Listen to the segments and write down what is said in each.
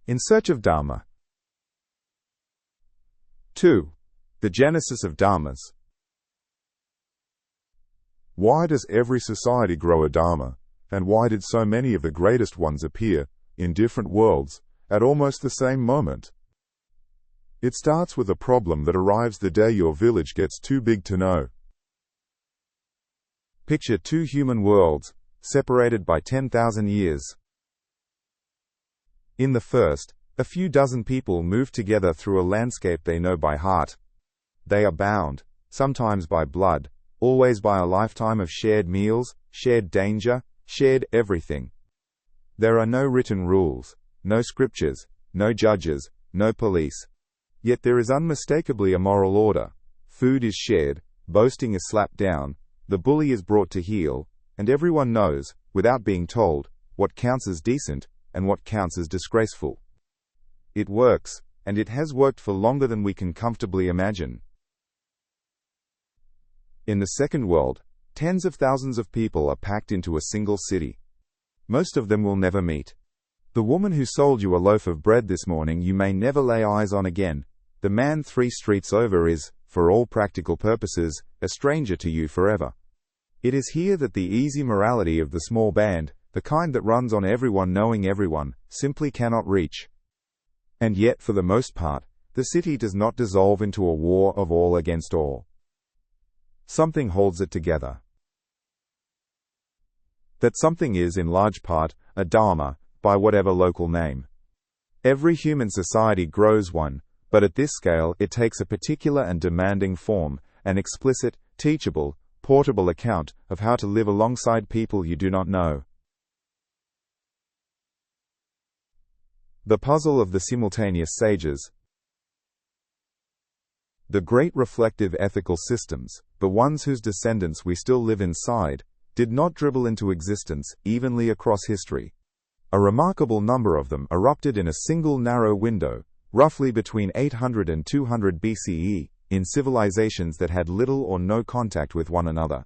In search of Dharma. 2. The genesis of Dharmas. Why does every society grow a Dharma, and why did so many of the greatest ones appear, in different worlds, at almost the same moment? It starts with a problem that arrives the day your village gets too big to know. Picture two human worlds, separated by 10,000 years. In the first, a few dozen people move together through a landscape they know by heart. They are bound, sometimes by blood, always by a lifetime of shared meals, shared danger, shared everything. There are no written rules, no scriptures, no judges, no police. Yet there is unmistakably a moral order. Food is shared, boasting is slapped down, the bully is brought to heel, and everyone knows, without being told, what counts as decent, and what counts as disgraceful. It works, and it has worked for longer than we can comfortably imagine. In the second world, tens of thousands of people are packed into a single city. Most of them will never meet. The woman who sold you a loaf of bread this morning you may never lay eyes on again. The man 3 streets over is, for all practical purposes, a stranger to you forever. It is here that the easy morality of the small band, the kind that runs on everyone knowing everyone, simply cannot reach. And yet, for the most part, the city does not dissolve into a war of all against all. Something holds it together. That something is, in large part, a Dharma, by whatever local name. Every human society grows one, but at this scale it takes a particular and demanding form, an explicit, teachable, portable account of how to live alongside people you do not know. The puzzle of the simultaneous sages. The great reflective ethical systems, the ones whose descendants we still live inside, did not dribble into existence evenly across history. A remarkable number of them erupted in a single narrow window, roughly between 800 and 200 BCE, in civilizations that had little or no contact with one another.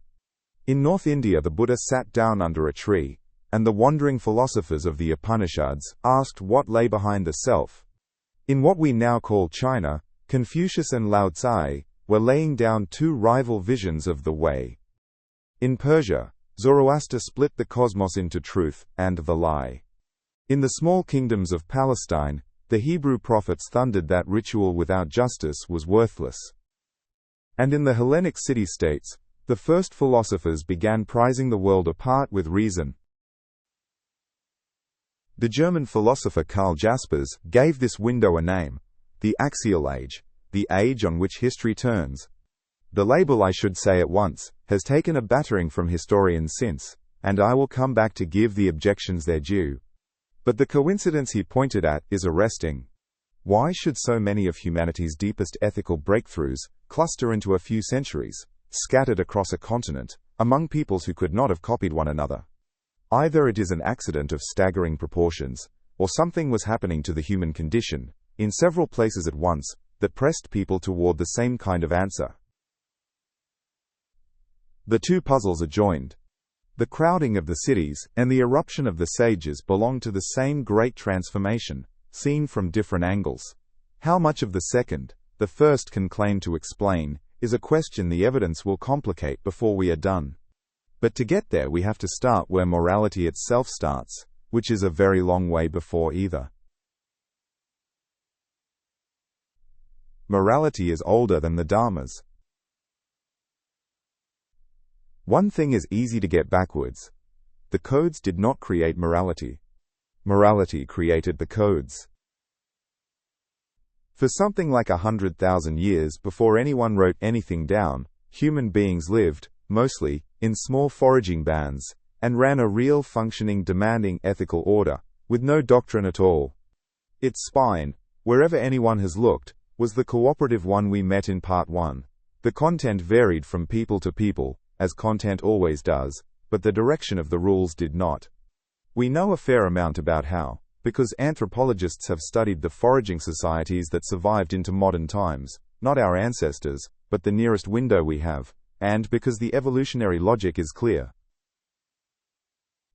In North India, the Buddha sat down under a tree, and the wandering philosophers of the Upanishads asked what lay behind the self. In what we now call China, Confucius and Lao Tzu were laying down two rival visions of the way. In Persia, Zoroaster split the cosmos into truth and the lie. In the small kingdoms of Palestine, the Hebrew prophets thundered that ritual without justice was worthless. And in the Hellenic city-states, the first philosophers began prizing the world apart with reason. The German philosopher Karl Jaspers gave this window a name, the Axial Age, the age on which history turns. The label, I should say at once, has taken a battering from historians since, and I will come back to give the objections their due. But the coincidence he pointed at is arresting. Why should so many of humanity's deepest ethical breakthroughs cluster into a few centuries, scattered across a continent, among peoples who could not have copied one another? Either it is an accident of staggering proportions, or something was happening to the human condition, in several places at once, that pressed people toward the same kind of answer. The two puzzles are joined. The crowding of the cities and the eruption of the sages belong to the same great transformation, seen from different angles. How much of the second, the first can claim to explain, is a question the evidence will complicate before we are done. But to get there we have to start where morality itself starts, which is a very long way before either. Morality is older than the Dharmas. One thing is easy to get backwards. The codes did not create morality. Morality created the codes. For something like 100,000 years before anyone wrote anything down, human beings lived, mostly, in small foraging bands, and ran a real functioning demanding ethical order, with no doctrine at all. Its spine, wherever anyone has looked, was the cooperative one we met in Part 1. The content varied from people to people, as content always does, but the direction of the rules did not. We know a fair amount about how, because anthropologists have studied the foraging societies that survived into modern times, not our ancestors, but the nearest window we have, and because the evolutionary logic is clear.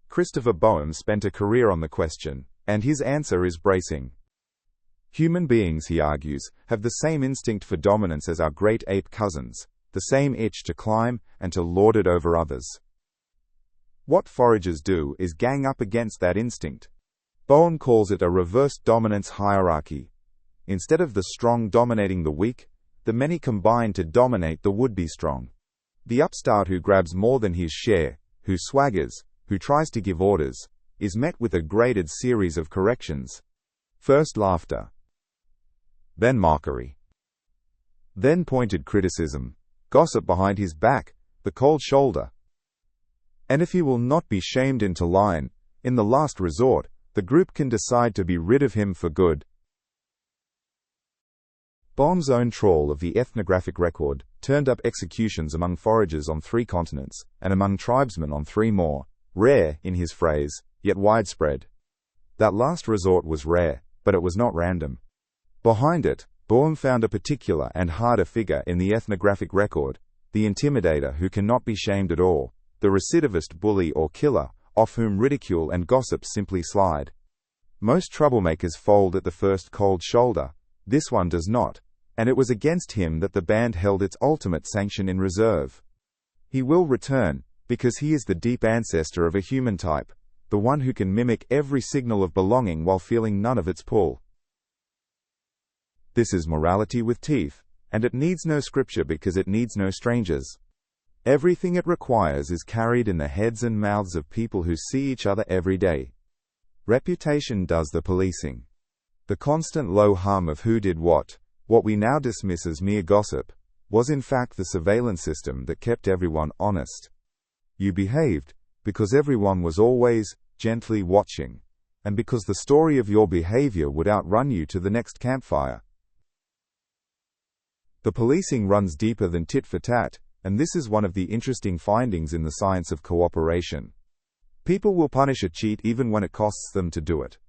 Christopher Boehm spent a career on the question, and his answer is bracing. Human beings, he argues, have the same instinct for dominance as our great ape cousins, the same itch to climb and to lord it over others. What foragers do is gang up against that instinct. Boehm calls it a reversed dominance hierarchy. Instead of the strong dominating the weak, the many combine to dominate the would-be strong. The upstart who grabs more than his share, who swaggers, who tries to give orders, is met with a graded series of corrections. First laughter, then mockery, then pointed criticism, gossip behind his back, the cold shoulder. And if he will not be shamed into line, in the last resort, the group can decide to be rid of him for good. Boehm's own trawl of the ethnographic record turned up executions among foragers on 3 continents, and among tribesmen on 3 more, rare, in his phrase, yet widespread. That last resort was rare, but it was not random. Behind it, Boehm found a particular and harder figure in the ethnographic record, the intimidator who cannot be shamed at all, the recidivist bully or killer, off whom ridicule and gossip simply slide. Most troublemakers fold at the first cold shoulder. This one does not, and it was against him that the band held its ultimate sanction in reserve. He will return, because he is the deep ancestor of a human type, the one who can mimic every signal of belonging while feeling none of its pull. This is morality with teeth, and it needs no scripture because it needs no strangers. Everything it requires is carried in the heads and mouths of people who see each other every day. Reputation does the policing. The constant low hum of who did what we now dismiss as mere gossip, was in fact the surveillance system that kept everyone honest. You behaved because everyone was always gently watching, and because the story of your behavior would outrun you to the next campfire. The policing runs deeper than tit for tat, and this is one of the interesting findings in the science of cooperation. People will punish a cheat even when it costs them to do it.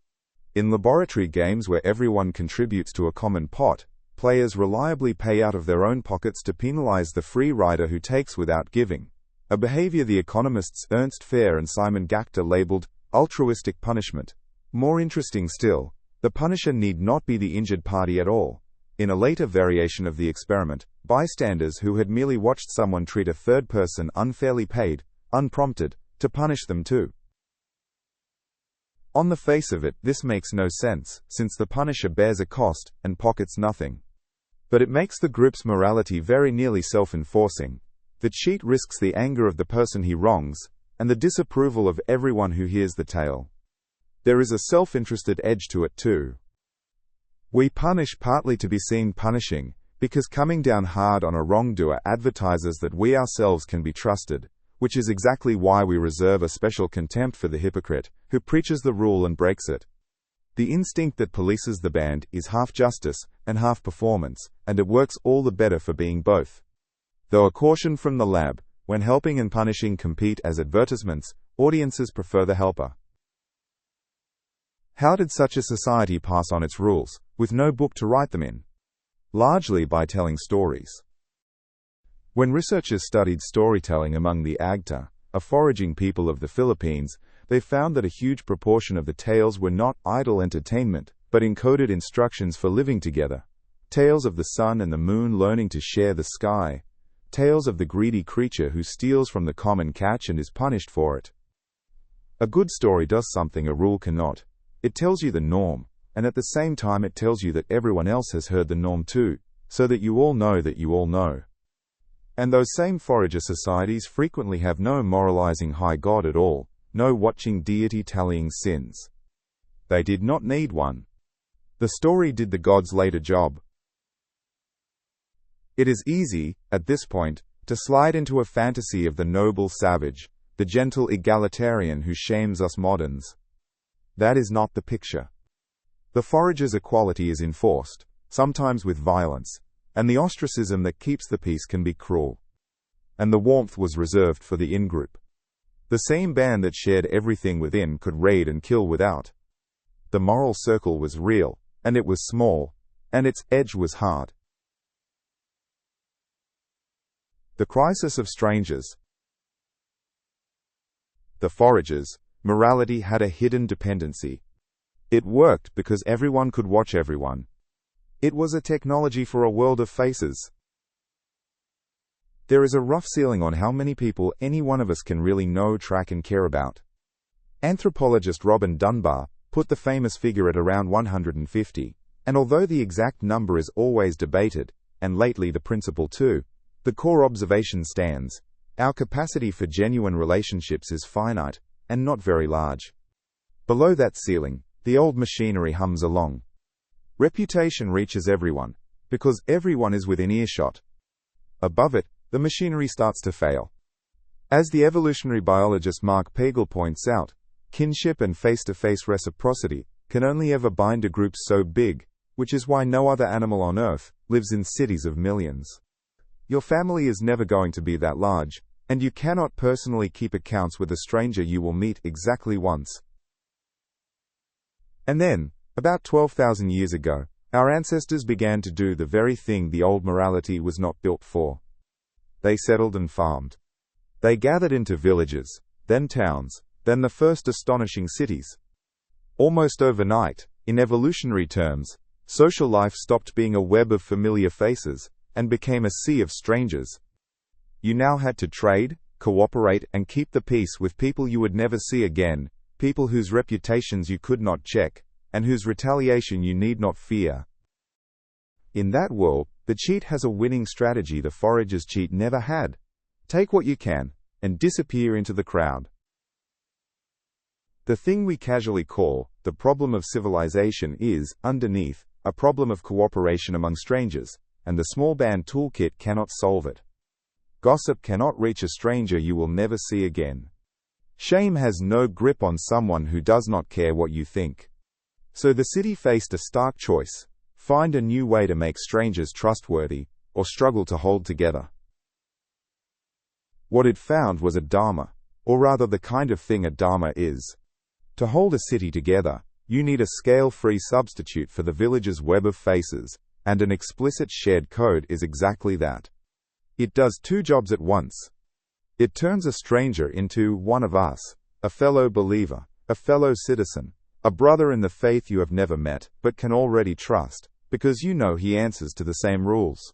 In laboratory games where everyone contributes to a common pot, players reliably pay out of their own pockets to penalize the free rider who takes without giving, a behavior the economists Ernst Fair and Simon Gachter labeled altruistic punishment. More interesting still, the punisher need not be the injured party at all. In a later variation of the experiment, bystanders who had merely watched someone treat a third person unfairly paid, unprompted, to punish them too. On the face of it, this makes no sense, since the punisher bears a cost and pockets nothing. But it makes the group's morality very nearly self-enforcing. The cheat risks the anger of the person he wrongs, and the disapproval of everyone who hears the tale. There is a self-interested edge to it too. We punish partly to be seen punishing, because coming down hard on a wrongdoer advertises that we ourselves can be trusted, which is exactly why we reserve a special contempt for the hypocrite, who preaches the rule and breaks it. The instinct that polices the band is half justice and half performance, and it works all the better for being both. Though a caution from the lab, when helping and punishing compete as advertisements, audiences prefer the helper. How did such a society pass on its rules, with no book to write them in? Largely by telling stories. When researchers studied storytelling among the Agta, a foraging people of the Philippines, they found that a huge proportion of the tales were not idle entertainment, but encoded instructions for living together. Tales of the sun and the moon learning to share the sky. Tales of the greedy creature who steals from the common catch and is punished for it. A good story does something a rule cannot. It tells you the norm, and at the same time it tells you that everyone else has heard the norm too, so that you all know that you all know. And those same forager societies frequently have no moralizing high God at all, no watching deity tallying sins. They did not need one. The story did the gods' later job. It is easy, at this point, to slide into a fantasy of the noble savage, the gentle egalitarian who shames us moderns. That is not the picture. The forager's equality is enforced, sometimes with violence, and the ostracism that keeps the peace can be cruel. And the warmth was reserved for the in-group. The same band that shared everything within could raid and kill without. The moral circle was real, and it was small, and its edge was hard. The crisis of strangers. The foragers' morality had a hidden dependency. It worked because everyone could watch everyone. It was a technology for a world of faces. There is a rough ceiling on how many people any one of us can really know, track, and care about. Anthropologist Robin Dunbar put the famous figure at around 150, and although the exact number is always debated, and lately the principle too, the core observation stands. Our capacity for genuine relationships is finite, and not very large. Below that ceiling, the old machinery hums along. Reputation reaches everyone, because everyone is within earshot. Above it, the machinery starts to fail. As the evolutionary biologist Mark Pagel points out, kinship and face-to-face reciprocity can only ever bind a group so big, which is why no other animal on Earth lives in cities of millions. Your family is never going to be that large, and you cannot personally keep accounts with a stranger you will meet exactly once. And then, about 12,000 years ago, our ancestors began to do the very thing the old morality was not built for. They settled and farmed. They gathered into villages, then towns, then the first astonishing cities. Almost overnight, in evolutionary terms, social life stopped being a web of familiar faces and became a sea of strangers. You now had to trade, cooperate, and keep the peace with people you would never see again, people whose reputations you could not check, and whose retaliation you need not fear. In that world, the cheat has a winning strategy the forager's cheat never had. Take what you can, and disappear into the crowd. The thing we casually call the problem of civilization is, underneath, a problem of cooperation among strangers, and the small band toolkit cannot solve it. Gossip cannot reach a stranger you will never see again. Shame has no grip on someone who does not care what you think. So the city faced a stark choice: find a new way to make strangers trustworthy, or struggle to hold together. What it found was a Dharma, or rather the kind of thing a Dharma is. To hold a city together, you need a scale-free substitute for the village's web of faces, and an explicit shared code is exactly that. It does two jobs at once. It turns a stranger into one of us, a fellow believer, a fellow citizen, a brother in the faith you have never met but can already trust, because you know he answers to the same rules.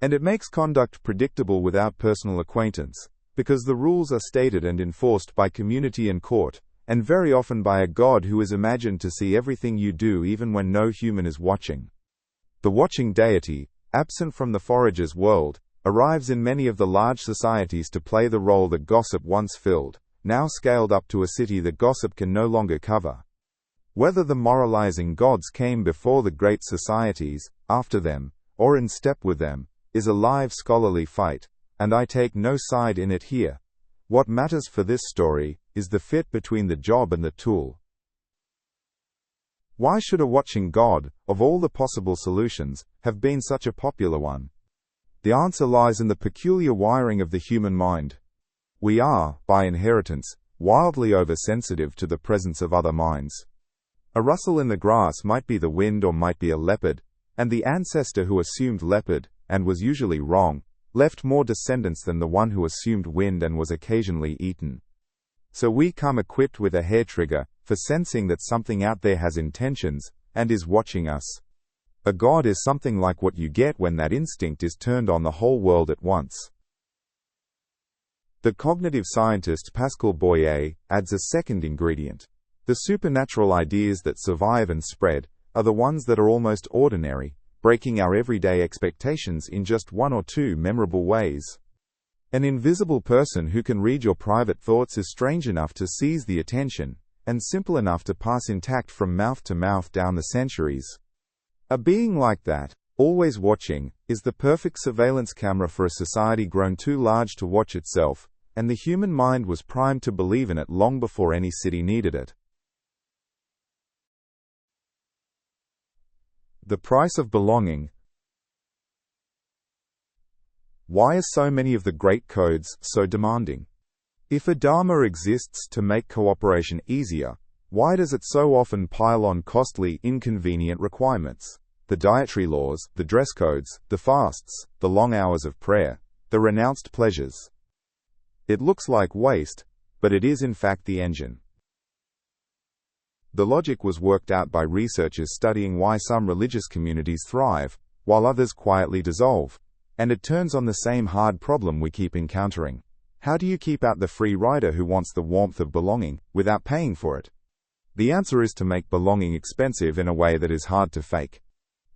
And it makes conduct predictable without personal acquaintance, because the rules are stated and enforced by community and court, and very often by a God who is imagined to see everything you do even when no human is watching. The watching deity, absent from the forager's world, arrives in many of the large societies to play the role that gossip once filled, now scaled up to a city that gossip can no longer cover. Whether the moralizing gods came before the great societies, after them, or in step with them, is a live scholarly fight, and I take no side in it here. What matters for this story is the fit between the job and the tool. Why should a watching God, of all the possible solutions, have been such a popular one? The answer lies in the peculiar wiring of the human mind. We are, by inheritance, wildly oversensitive to the presence of other minds. A rustle in the grass might be the wind or might be a leopard, and the ancestor who assumed leopard, and was usually wrong, left more descendants than the one who assumed wind and was occasionally eaten. So we come equipped with a hair trigger, for sensing that something out there has intentions, and is watching us. A god is something like what you get when that instinct is turned on the whole world at once. The cognitive scientist Pascal Boyer adds a second ingredient. The supernatural ideas that survive and spread are the ones that are almost ordinary, breaking our everyday expectations in just one or two memorable ways. An invisible person who can read your private thoughts is strange enough to seize the attention, and simple enough to pass intact from mouth to mouth down the centuries. A being like that, always watching, is the perfect surveillance camera for a society grown too large to watch itself, and the human mind was primed to believe in it long before any city needed it. The price of belonging. Why are so many of the great codes so demanding? If a Dharma exists to make cooperation easier, why does it so often pile on costly, inconvenient requirements? The dietary laws, the dress codes, the fasts, the long hours of prayer, the renounced pleasures. It looks like waste, but it is in fact the engine. The logic was worked out by researchers studying why some religious communities thrive, while others quietly dissolve, and it turns on the same hard problem we keep encountering. How do you keep out the free rider who wants the warmth of belonging, without paying for it? The answer is to make belonging expensive in a way that is hard to fake.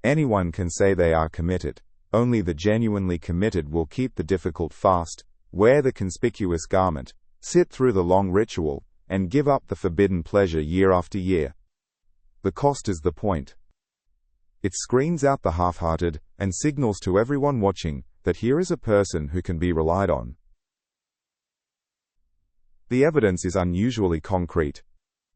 Anyone can say they are committed. Only the genuinely committed will keep the difficult fast, wear the conspicuous garment, sit through the long ritual, and give up the forbidden pleasure year after year. The cost is the point. It screens out the half-hearted, and signals to everyone watching that here is a person who can be relied on. The evidence is unusually concrete.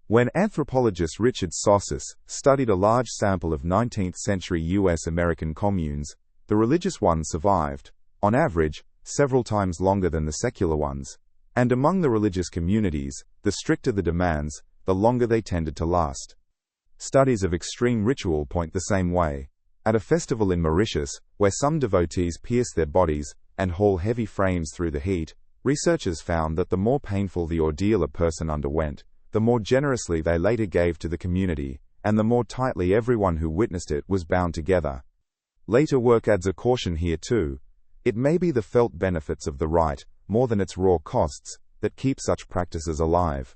When anthropologist Richard Sossis studied a large sample of 19th-century U.S.-American communes, the religious ones survived, on average, several times longer than the secular ones, and among the religious communities, the stricter the demands, the longer they tended to last. Studies of extreme ritual point the same way. At a festival in Mauritius, where some devotees pierce their bodies and haul heavy frames through the heat, researchers found that the more painful the ordeal a person underwent, the more generously they later gave to the community, and the more tightly everyone who witnessed it was bound together. Later work adds a caution here too. It may be the felt benefits of the rite, more than its raw costs, that keep such practices alive.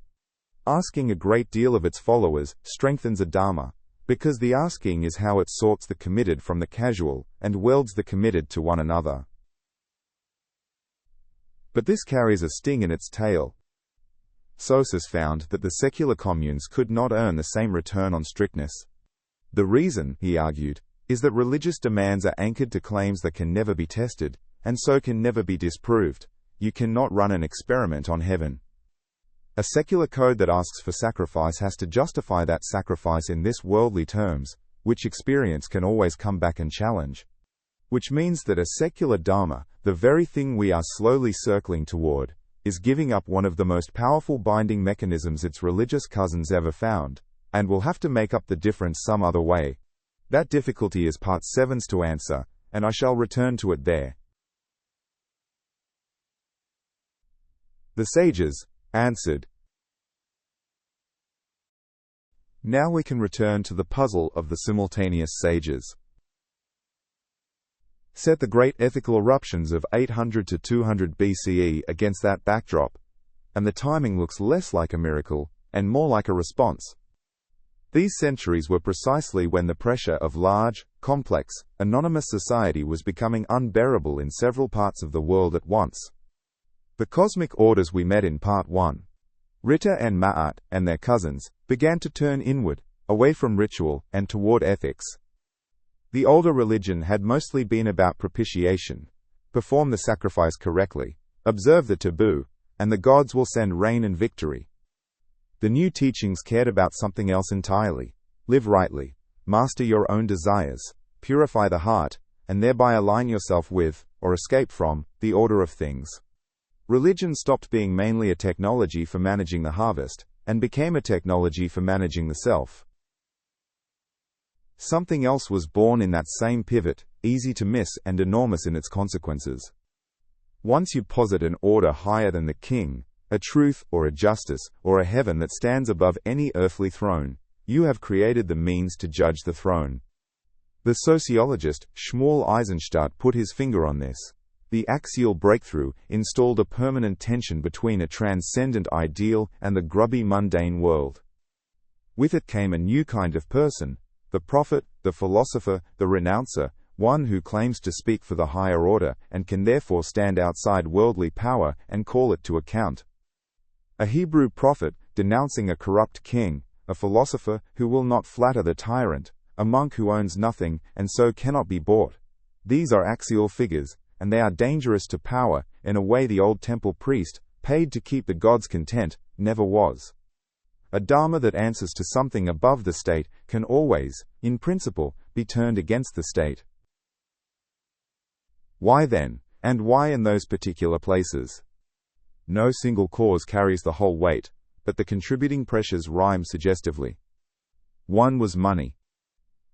Asking a great deal of its followers strengthens a Dharma, because the asking is how it sorts the committed from the casual, and welds the committed to one another. But this carries a sting in its tail. Sossis found that the secular communes could not earn the same return on strictness. The reason, he argued, is that religious demands are anchored to claims that can never be tested, and so can never be disproved. You cannot run an experiment on heaven. A secular code that asks for sacrifice has to justify that sacrifice in this worldly terms, which experience can always come back and challenge. Which means that a secular Dharma, the very thing we are slowly circling toward, is giving up one of the most powerful binding mechanisms its religious cousins ever found, and will have to make up the difference some other way. That difficulty is part 7's to answer, and I shall return to it there. The sages answered. Now we can return to the puzzle of the simultaneous sages. Set the great ethical eruptions of 800 to 200 BCE against that backdrop, and the timing looks less like a miracle, and more like a response. These centuries were precisely when the pressure of large, complex, anonymous society was becoming unbearable in several parts of the world at once. The cosmic orders we met in Part 1, Rita and Ma'at and their cousins, began to turn inward, away from ritual, and toward ethics. The older religion had mostly been about propitiation. Perform the sacrifice correctly, observe the taboo, and the gods will send rain and victory. The new teachings cared about something else entirely. Live rightly, master your own desires, purify the heart, and thereby align yourself with, or escape from, the order of things. Religion stopped being mainly a technology for managing the harvest, and became a technology for managing the self. Something else was born in that same pivot, easy to miss and enormous in its consequences. Once you posit an order higher than the king, a truth or a justice or a heaven that stands above any earthly throne, you have created the means to judge the throne. The sociologist Shmuel Eisenstadt put his finger on this. The axial breakthrough installed a permanent tension between a transcendent ideal and the grubby mundane world. With it came a new kind of person, the prophet, the philosopher, the renouncer, one who claims to speak for the higher order and can therefore stand outside worldly power and call it to account. A Hebrew prophet denouncing a corrupt king, a philosopher who will not flatter the tyrant, a monk who owns nothing and so cannot be bought. These are axial figures, and they are dangerous to power in a way the old temple priest, paid to keep the gods content, never was. A Dharma that answers to something above the state can always, in principle, be turned against the state. Why then, and why in those particular places? No single cause carries the whole weight, but the contributing pressures rhyme suggestively. One was money.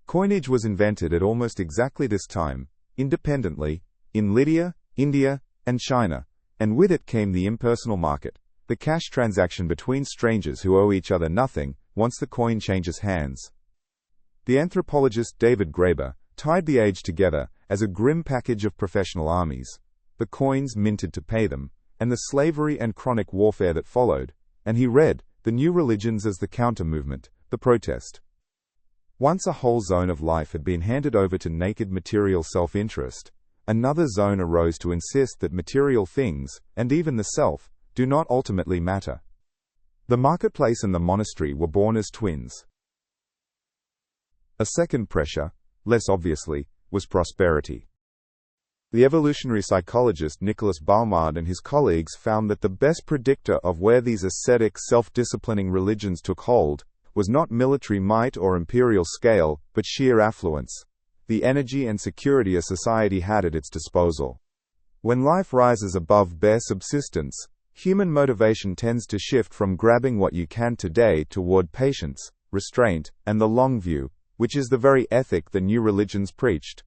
Coinage was invented at almost exactly this time, independently, in Lydia, India, and China, and with it came the impersonal market, the cash transaction between strangers who owe each other nothing once the coin changes hands. The anthropologist David Graeber tied the age together as a grim package of professional armies, the coins minted to pay them, and the slavery and chronic warfare that followed, and he read the new religions as the counter-movement, the protest. Once a whole zone of life had been handed over to naked material self-interest, another zone arose to insist that material things, and even the self, do not ultimately matter. The marketplace and the monastery were born as twins. A second pressure, less obviously, was prosperity. The evolutionary psychologist Nicholas Boehm and his colleagues found that the best predictor of where these ascetic, self-disciplining religions took hold was not military might or imperial scale, but sheer affluence, the energy and security a society had at its disposal. When life rises above bare subsistence, human motivation tends to shift from grabbing what you can today toward patience, restraint, and the long view, which is the very ethic the new religions preached.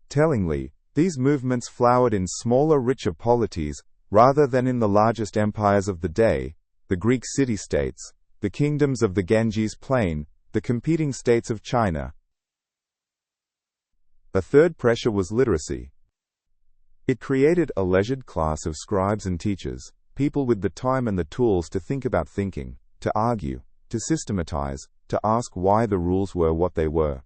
Tellingly, these movements flowered in smaller, richer polities, rather than in the largest empires of the day, the Greek city-states, the kingdoms of the Ganges plain, the competing states of China. A third pressure was literacy. It created a leisured class of scribes and teachers, people with the time and the tools to think about thinking, to argue, to systematize, to ask why the rules were what they were.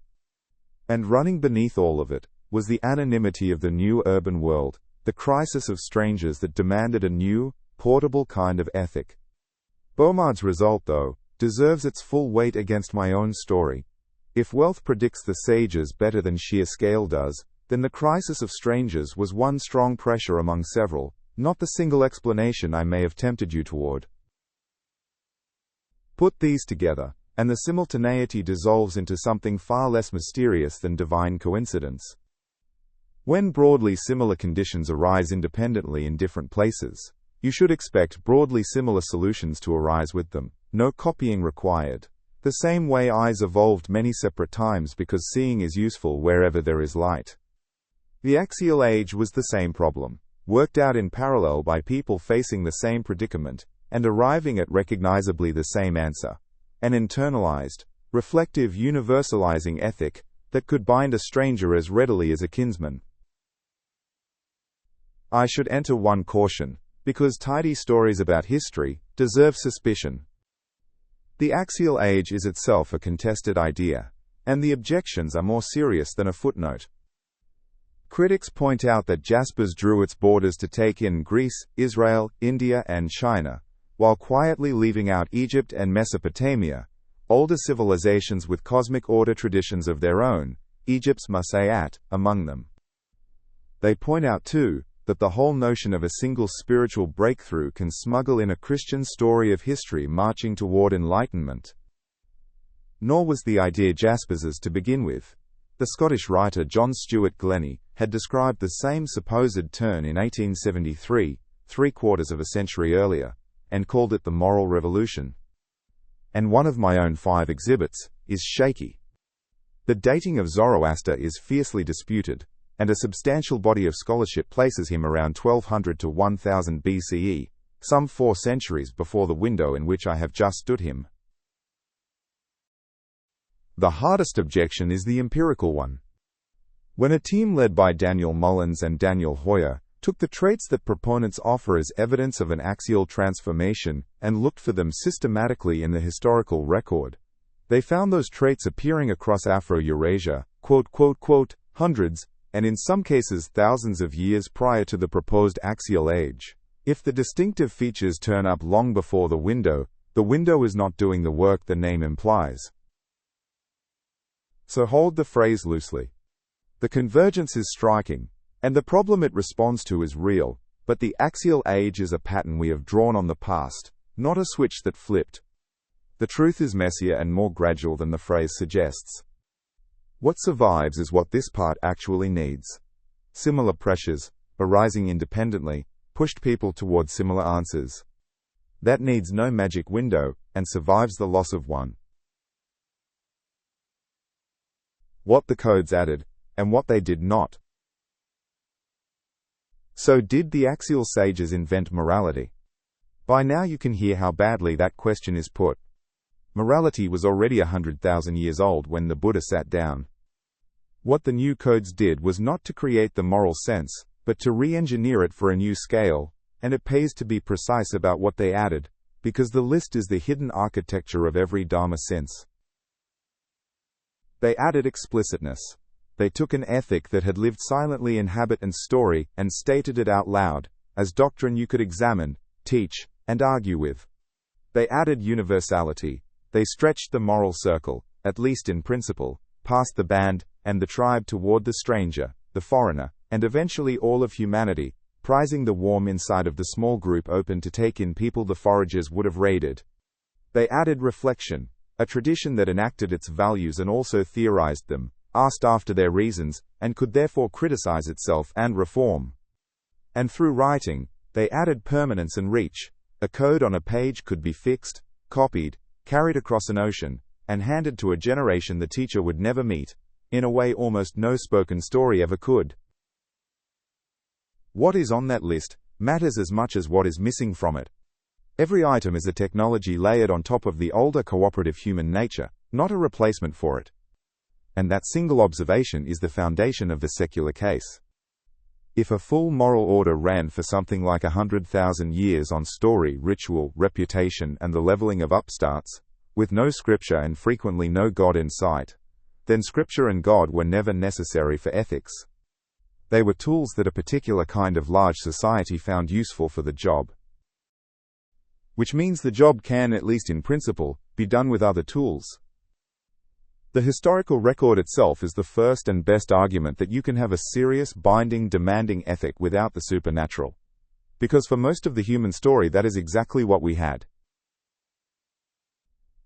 And running beneath all of it was the anonymity of the new urban world, the crisis of strangers that demanded a new, portable kind of ethic. Boehm's result, though, deserves its full weight against my own story. If wealth predicts the sages better than sheer scale does, then the crisis of strangers was one strong pressure among several, not the single explanation I may have tempted you toward. Put these together, and the simultaneity dissolves into something far less mysterious than divine coincidence. When broadly similar conditions arise independently in different places, you should expect broadly similar solutions to arise with them, no copying required. The same way eyes evolved many separate times because seeing is useful wherever there is light. The Axial age was the same problem, worked out in parallel by people facing the same predicament, and arriving at recognizably the same answer, an internalized, reflective universalizing ethic that could bind a stranger as readily as a kinsman. I should enter one caution, because tidy stories about history deserve suspicion. The Axial age is itself a contested idea, and the objections are more serious than a footnote. Critics point out that Jaspers drew its borders to take in Greece, Israel, India, and China, while quietly leaving out Egypt and Mesopotamia, older civilizations with cosmic order traditions of their own, Egypt's Masayat, among them. They point out, too, that the whole notion of a single spiritual breakthrough can smuggle in a Christian story of history marching toward enlightenment. Nor was the idea Jaspers's to begin with. The Scottish writer John Stuart Glennie had described the same supposed turn in 1873, three-quarters of a century earlier, and called it the moral revolution. And one of my own 5 exhibits is shaky. The dating of Zoroaster is fiercely disputed, and a substantial body of scholarship places him around 1200 to 1000 BCE, some 4 centuries before the window in which I have just stood him. The hardest objection is the empirical one. When a team led by Daniel Mullins and Daniel Hoyer took the traits that proponents offer as evidence of an axial transformation and looked for them systematically in the historical record, they found those traits appearing across Afro-Eurasia, hundreds, and in some cases thousands of years prior to the proposed Axial age. If the distinctive features turn up long before the window is not doing the work the name implies. So hold the phrase loosely. The convergence is striking, and the problem it responds to is real, but the Axial age is a pattern we have drawn on the past, not a switch that flipped. The truth is messier and more gradual than the phrase suggests. What survives is what this part actually needs. Similar pressures, arising independently, pushed people toward similar answers. That needs no magic window, and survives the loss of one. What the codes added, and what they did not. So did the Axial sages invent morality? By now you can hear how badly that question is put. Morality was already 100,000 years old when the Buddha sat down. What the new codes did was not to create the moral sense, but to re-engineer it for a new scale, and it pays to be precise about what they added, because the list is the hidden architecture of every Dharma sense. They added explicitness. They took an ethic that had lived silently in habit and story and stated it out loud, as doctrine you could examine, teach, and argue with. They added universality. They stretched the moral circle, at least in principle, past the band and the tribe toward the stranger, the foreigner, and eventually all of humanity, prizing the warm inside of the small group open to take in people the foragers would have raided. They added reflection, a tradition that enacted its values and also theorized them, asked after their reasons, and could therefore criticize itself and reform. And through writing, they added permanence and reach. A code on a page could be fixed, copied, carried across an ocean, and handed to a generation the teacher would never meet, in a way almost no spoken story ever could. What is on that list matters as much as what is missing from it. Every item is a technology layered on top of the older cooperative human nature, not a replacement for it. And that single observation is the foundation of the secular case. If a full moral order ran for something like 100,000 years on story, ritual, reputation, and the leveling of upstarts, with no scripture and frequently no God in sight, then scripture and God were never necessary for ethics. They were tools that a particular kind of large society found useful for the job. Which means the job can, at least in principle, be done with other tools. The historical record itself is the first and best argument that you can have a serious, binding, demanding ethic without the supernatural. Because for most of the human story that is exactly what we had.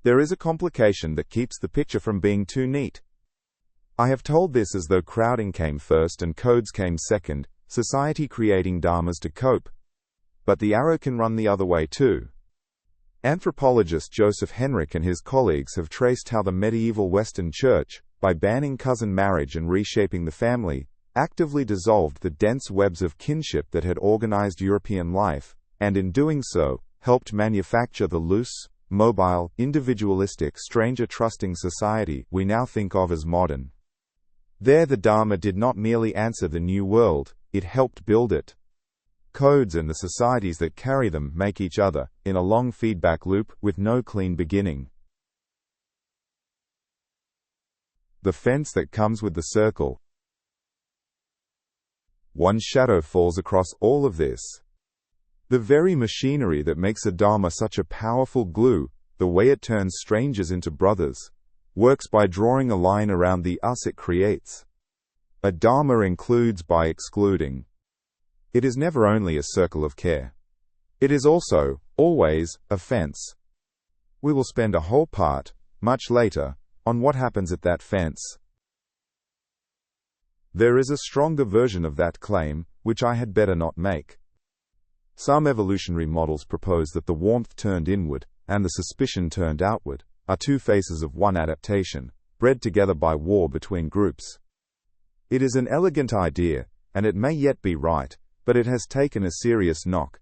There is a complication that keeps the picture from being too neat. I have told this as though crowding came first and codes came second, society creating dharmas to cope. But the arrow can run the other way too. Anthropologist Joseph Henrich and his colleagues have traced how the medieval Western Church, by banning cousin marriage and reshaping the family, actively dissolved the dense webs of kinship that had organized European life, and in doing so, helped manufacture the loose, mobile, individualistic, stranger-trusting society we now think of as modern. There the Dharma did not merely answer the new world, it helped build it. Codes and the societies that carry them make each other, in a long feedback loop with no clean beginning. The fence that comes with the circle. One shadow falls across all of this. The very machinery that makes a Dharma such a powerful glue, the way it turns strangers into brothers, works by drawing a line around the us it creates. A Dharma includes by excluding. It is never only a circle of care. It is also, always, a fence. We will spend a whole part, much later, on what happens at that fence. There is a stronger version of that claim, which I had better not make. Some evolutionary models propose that the warmth turned inward, and the suspicion turned outward, are two faces of one adaptation, bred together by war between groups. It is an elegant idea, and it may yet be right, but it has taken a serious knock.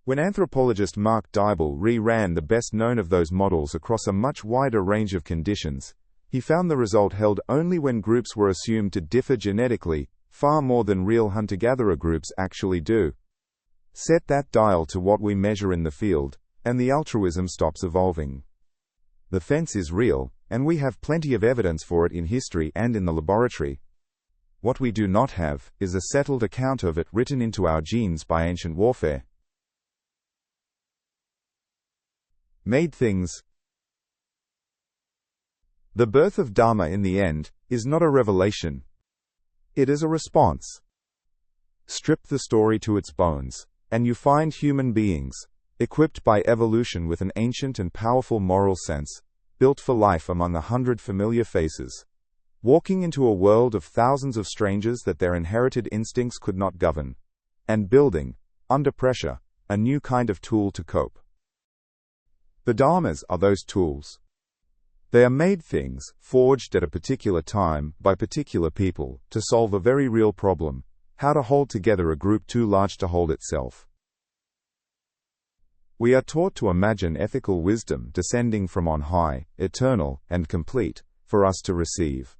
When anthropologist Mark Dybel re-ran the best-known of those models across a much wider range of conditions, he found the result held only when groups were assumed to differ genetically, far more than real hunter-gatherer groups actually do. Set that dial to what we measure in the field, and the altruism stops evolving. The fence is real, and we have plenty of evidence for it in history and in the laboratory. What we do not have is a settled account of it written into our genes by ancient warfare. Made things. The birth of Dharma in the end is not a revelation. It is a response. Strip the story to its bones, and you find human beings, equipped by evolution with an ancient and powerful moral sense, built for life among 100 familiar faces, walking into a world of thousands of strangers that their inherited instincts could not govern, and building, under pressure, a new kind of tool to cope. The Dharmas are those tools. They are made things, forged at a particular time, by particular people, to solve a very real problem, how to hold together a group too large to hold itself. We are taught to imagine ethical wisdom descending from on high, eternal, and complete, for us to receive.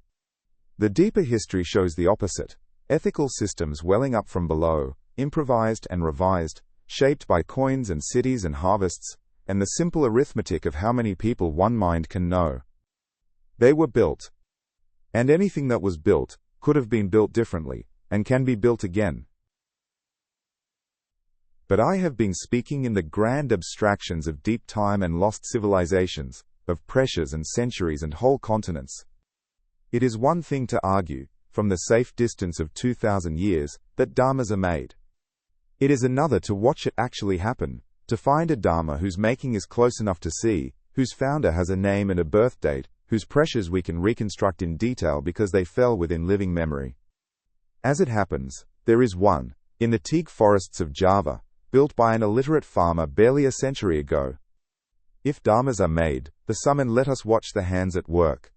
The deeper history shows the opposite. Ethical systems welling up from below, improvised and revised, shaped by coins and cities and harvests, and the simple arithmetic of how many people one mind can know. They were built. And anything that was built could have been built differently, and can be built again. But I have been speaking in the grand abstractions of deep time and lost civilizations, of pressures and centuries and whole continents. It is one thing to argue, from the safe distance of 2,000 years, that Dharmas are made. It is another to watch it actually happen, to find a Dharma whose making is close enough to see, whose founder has a name and a birth date, whose pressures we can reconstruct in detail because they fell within living memory. As it happens, there is one, in the teak forests of Java, built by an illiterate farmer barely a century ago. If Dharmas are made, the summon let us watch the hands at work.